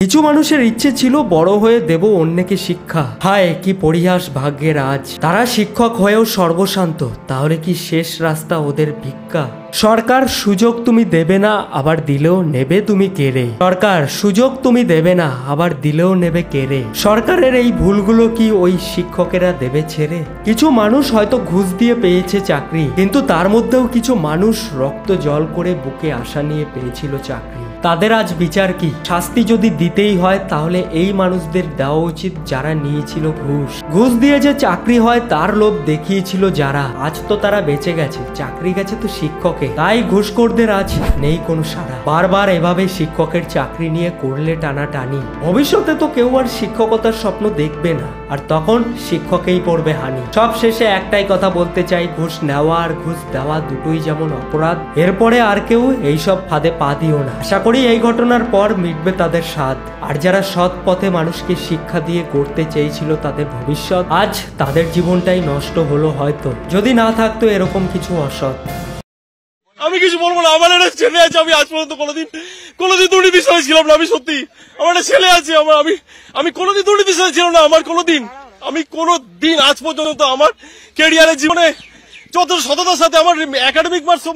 কিছু মানুষের ইচ্ছে ছিল বড় হয়ে দেব অন্যকে শিক্ষা। হায় কি পরিহাস ভাগ্যের আজ, তারা শিক্ষক হয়েও সর্বশান্ত, তাহলে কি শেষ রাস্তা ওদের ভিক্ষা। সরকার সুযোগ তুমি দেবে না, আবার দিলেও নেবে তুমি কেড়ে। সরকার সুযোগ তুমি দেবে না, আবার দিলেও নেবে কেড়ে। সরকারের এই ভুলগুলো কি ওই শিক্ষকেরা দেবে ছেড়ে? কিছু মানুষ হয়তো ঘুষ দিয়ে পেয়েছে চাকরি, কিন্তু তার মধ্যেও কিছু মানুষ রক্ত জল করে বুকে আশা নিয়ে পেয়েছিল চাকরি। তাদের আজ বিচার কি? শাস্তি যদি দিতেই হয় তাহলে এই মানুষদের দেওয়া উচিত যারা নিয়েছিল ঘুষ। ঘুষ দিয়ে যে চাকরি হয় তার লোভ দেখিয়েছিল যারা, আজ তো তারা বেঁচে গেছে, চাকরি গেছে তো শিক্ষকে। তাই ঘুষখোরদের আজ নেই কোনো সাড়া। বারবার এভাবে শিক্ষকের চাকরি নিয়ে করলে টানাটানি, ভবিষ্যতে তো কেউ আর শিক্ষকতার স্বপ্ন দেখবে না, আর তখন শিক্ষকেই পড়বে হানি। সব শেষে একটাই কথা বলতে চাই, ঘুষ নেওয়া আর ঘুষ দেওয়া দুটোই যেমন অপরাধ, এরপরে আর কেউ এইসব ফাঁদে পা দিও না। আশা করি এই ঘটনার পর মিটবে তাদের স্বাদ। আর যারা সৎ পথে মানুষকে শিক্ষা দিয়ে গড়তে চেয়েছিল তাদের ভবিষ্যৎ, আজ তাদের জীবনটাই নষ্ট হলো হয়তো, যদি না থাকতো এরকম কিছু অসৎ। আমি কিছু বলবো না, আমার একটা ছেলে আছে, আমি আজ পর্যন্ত কোনোদিন দুর্নীতির সাথে ছিলাম না। আমি সত্যি, আমার একটা ছেলে আছে, আমি কোনোদিন দুর্নীতির সাথে ছিলাম না। আমি কোনোদিন আজ পর্যন্ত আমার ক্যারিয়ারের জীবনে যত সততার সাথে আমার একাডেমিক মার্কস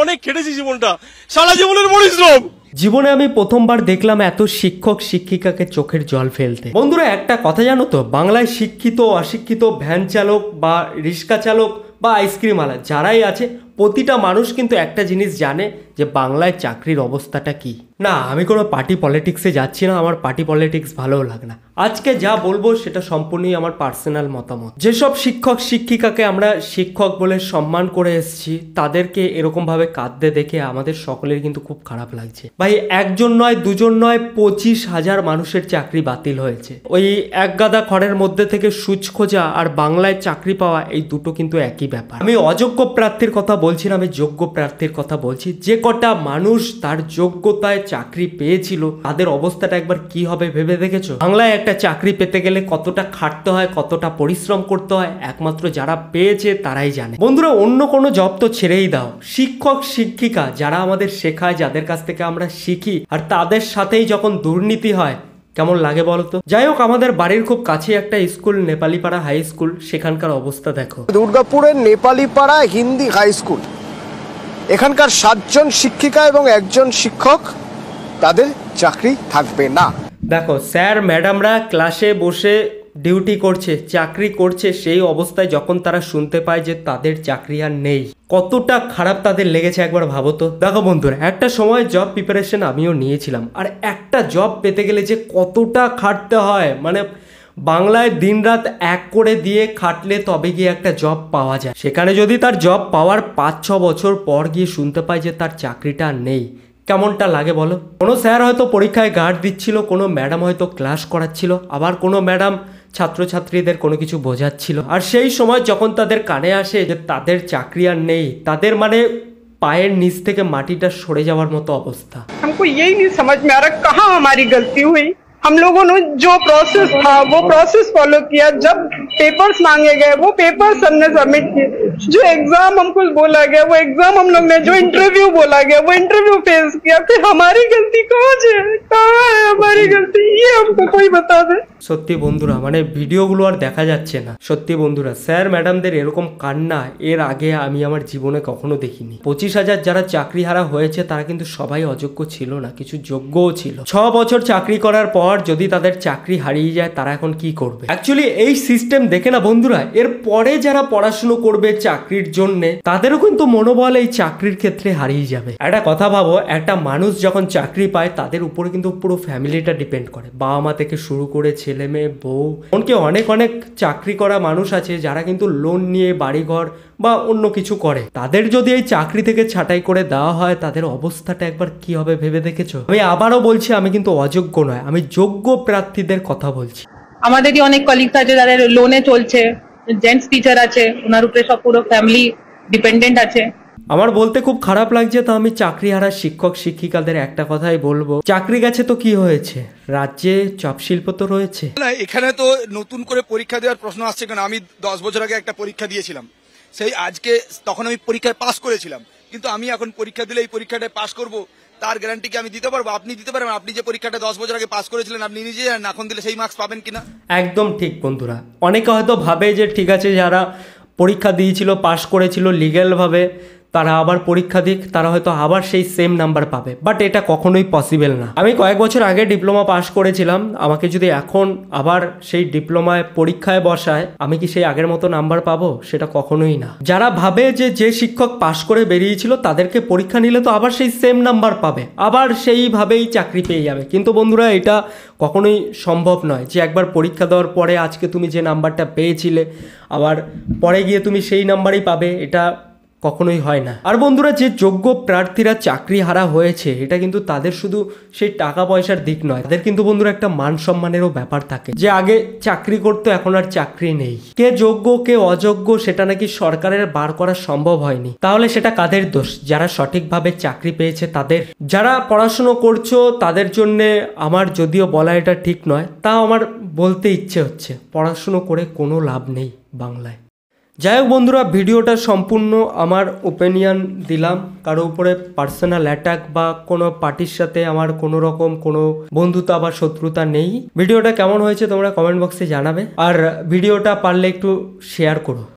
অনেক খেটেছি, জীবনটা সারা জীবনের পরিশ্রম। জীবনে আমি প্রথমবার দেখলাম এত শিক্ষক শিক্ষিকাকে চোখের জল ফেলতে। বন্ধুরা একটা কথা জানো তো, বাংলায় শিক্ষিত অশিক্ষিত ভ্যান চালক বা রিক্সা চালক বা আইসক্রিম আলা যারাই আছে, প্রতিটা মানুষ কিন্তু একটা জিনিস জানে যে বাংলায় চাকরির অবস্থাটা কি। না, আমি কোনো পার্টি পলিটিক্সে যাচ্ছি না, আমার পার্টি পলিটিক্স ভালোও লাগে না। আজকে যা বলবো সেটা সম্পূর্ণই আমার পার্সোনাল মতামত। যেসব শিক্ষক শিক্ষিকাকে আমরা শিক্ষক বলে সম্মান করে এসেছি, তাদেরকে এরকম ভাবে কাঁদতে দেখে আমাদের সকলের কিন্তু খুব খারাপ লাগছে। ভাই একজন নয় দুজন নয় 25,000 মানুষের চাকরি বাতিল হয়েছে। ওই এক গাদা খড়ের মধ্যে থেকে সুচ খোঁজা আর বাংলায় চাকরি পাওয়া, এই দুটো কিন্তু একই ব্যাপার। আমি অযোগ্য প্রার্থীর কথা বলছি না, আমি যোগ্য প্রার্থীর কথা বলছি। যে কটা মানুষ তার যোগ্যতায় চাকরি পেয়েছিল তাদের অবস্থাটা একবার কি হবে ভেবে দেখেছো? বাংলায় একটা চাকরি পেতে গেলে কতটা খাটতে হয়, কতটা পরিশ্রম করতে হয়, একমাত্র যারা পেয়েছে তারাই জানে। বন্ধুরা অন্য কোনো জব তো ছেড়েই দাও, শিক্ষক শিক্ষিকা যারা আমাদের শেখায়, যাদের কাছ থেকে আমরা শিখি, আর তাদের সাথেই যখন দুর্নীতি হয় কেমন লাগে বলতো? যাই হোক, আমাদের বাড়ির খুব কাছে একটা স্কুল নেপালিপাড়া হাই স্কুল, সেখানকার অবস্থা দেখো। দুর্গাপুরের নেপালিপাড়া হিন্দি হাই স্কুল, এখানকার 7 জন শিক্ষিকা এবং 1 জন শিক্ষক, তাদের চাকরি থাকবে না। দেখো স্যার ম্যাডামরা ক্লাসে বসে ডিউটি করছে, চাকরি করছে, সেই অবস্থায় যখন তারা শুনতে পায় যে তাদের চাকরি আর নেই, কতটা খারাপ তাদের লেগেছে একবার ভাবো তো। দেখো বন্ধুরা, একটা সময় জব প্রিপারেশন আমিও নিয়েছিলাম, আর একটা জব পেতে গেলে যে কতটা খাটতে হয়, মানে বাংলায় দিনরাত এক করে দিয়ে খাটলে তবে গিয়ে একটা জব পাওয়া যায়। সেখানে যদি তার জব পাওয়ার 5-6 বছর পর গিয়ে শুনতে পায় যে তার চাকরিটা নেই, কেমনটা লাগে বলো? কোনো স্যার হয়তো পরীক্ষায় গার্ড দিচ্ছিল, কোনো ম্যাডাম হয়তো ক্লাস করাচ্ছিল, আবার কোনো ম্যাডাম ছাত্রছাত্রীদের কোনো কিছু বোঝাচ্ছিল, আর সেই সময় যখন তাদের কানে আসে যে তাদের চাকরি আর নেই, তাদের মানে পায়ের নিচ থেকে মাটিটা সরে যাওয়ার মতো অবস্থা। हमको यही नहीं समझ में आ रहा कहाँ हमारी गलती हुई। हम लोगों ने जो प्रोसेस था वो प्रोसेस फॉलो किया, जब पेपर्स मांगे गए वो पेपर्स हमने सबमिट किए, जो एग्जाम हमको बोला गया वो एग्जाम हम लोग ने, जो इंटरव्यू बोला गया वो इंटरव्यू फेस किया, फिर हमारी गलती कहाँ है हमारी गलती, ये हमको कोई बता दे। সত্যি বন্ধুরা, মানে ভিডিওগুলো আর দেখা যাচ্ছে না। সত্যি বন্ধুরা, স্যার ম্যাডামদের এরকম কান্না এর আগে আমি আমার জীবনে কখনো দেখিনি। 25,000 যারা চাকরি হারা হয়েছে তারা কিন্তু সবাই অযোগ্য ছিল না, কিছু যোগ্যও ছিল। 6 বছর চাকরি করার পর যদি তাদের চাকরি হারিয়ে যায়, তারা এখন কি করবে? অ্যাকচুয়ালি এই সিস্টেম দেখে না বন্ধুরা, এর পরে যারা পড়াশুনো করবে চাকরির জন্য, তাদেরও কিন্তু মনোবল এই চাকরির ক্ষেত্রে হারিয়ে যাবে। একটা কথা ভাবো, একটা মানুষ যখন চাকরি পায় তাদের উপরে কিন্তু পুরো ফ্যামিলিটা ডিপেন্ড করে, বাবা মা থেকে শুরু করে ছেলে মেয়ে বউ, এমনকি অনেক চাকরি করা মানুষ আছে যারা কিন্তু লোন নিয়ে বাড়িঘর বা অন্য কিছু করে। তাদের যদি এই চাকরি থেকে ছাঁটাই করে দেওয়া হয়, তাদের অবস্থাটা একবার কি হবে ভেবে দেখেছো? আমি আবারও বলছি, আমি কিন্তু অযোগ্য নয়, আমি যোগ্য প্রার্থীদের কথা বলছি। আমাদেরই অনেক কলিগস আছে যাদের লোনে চলছে, জেন্টস টিচার আছে, ওনার উপরে সব পুরো ফ্যামিলি ডিপেন্ডেন্ট আছে। আমার বলতে খুব খারাপ লাগছে, তো আমি চাকরি হারা শিক্ষক শিক্ষিকাদের একটা কথাই বলবো, চাকরি গেছে তো কি হয়েছে, রাজ্যে চপ শিল্প তো রয়েছে। এখানে তো নতুন করে পরীক্ষা দেওয়ার প্রশ্ন আসছে কেন? আমি 10 বছর আগে একটা পরীক্ষা দিয়েছিলাম, সেই আজকে তখন আমি পরীক্ষায় পাস করেছিলাম, কিন্তু আমি এখন পরীক্ষা দিলে এই পরীক্ষাটায় পাস করব তার গ্যারান্টি কি আমি দিতে পারবো? আপনি দিতে পারবেন? আপনি যে পরীক্ষাটা 10 বছর আগে পাস করেছিলেন আপনি নিজে জানেন এখন দিলে সেই মার্কস পাবেন কিনা। একদম ঠিক বন্ধুরা, অনেকে হয়তো ভাবে যে ঠিক আছে যারা পরীক্ষা দিয়েছিল পাশ করেছিল লিগ্যালভাবে তারা আবার পরীক্ষা দিক, তারা হয়তো আবার সেই সেম নাম্বার পাবে, বাট এটা কখনোই পসিবল না। আমি কয়েক বছর আগে ডিপ্লোমা পাশ করেছিলাম, আমাকে যদি এখন আবার সেই ডিপ্লোমায় পরীক্ষায় বসায় আমি কি সেই আগের মতো নাম্বার পাবো? সেটা কখনোই না। যারা ভাবে যে শিক্ষক পাশ করে বেরিয়েছিল তাদেরকে পরীক্ষা নিলে তো আবার সেই সেম নাম্বার পাবে, আবার সেইভাবেই চাকরি পেয়ে যাবে, কিন্তু বন্ধুরা এটা কখনোই সম্ভব নয় যে একবার পরীক্ষা দেওয়ার পরে আজকে তুমি যে নাম্বারটা পেয়েছিলে আবার পরে গিয়ে তুমি সেই নাম্বারই পাবে, এটা কখনোই হয় না। আর বন্ধুরা যে যোগ্য প্রার্থীরা চাকরি হারা হয়েছে এটা কিন্তু তাদের শুধু সেই টাকা পয়সার দিক নয়, তাদের কিন্তু বন্ধুরা একটা মান সম্মানেরও ব্যাপার থাকে, যে আগে চাকরি করতো এখন আর চাকরি নেই। কে যোগ্য কে অযোগ্য সেটা নাকি সরকারের বার করা সম্ভব হয়নি, তাহলে সেটা কাদের দোষ? যারা সঠিকভাবে চাকরি পেয়েছে তাদের। যারা পড়াশুনো করছো তাদের জন্যে আমার যদিও বলা এটা ঠিক নয়, তাও আমার বলতে ইচ্ছে হচ্ছে, পড়াশুনো করে কোনো লাভ নেই বাংলায়। যাই হোক বন্ধুরা, ভিডিওটা সম্পূর্ণ আমার ওপিনিয়ন দিলাম, কারো উপরে পার্সোনাল অ্যাটাক বা কোনো পার্টির সাথে আমার কোনো রকম কোনো বন্ধুতা বা শত্রুতা নেই। ভিডিওটা কেমন হয়েছে তোমরা কমেন্ট বক্সে জানাবে, আর ভিডিওটা পারলে একটু শেয়ার করো।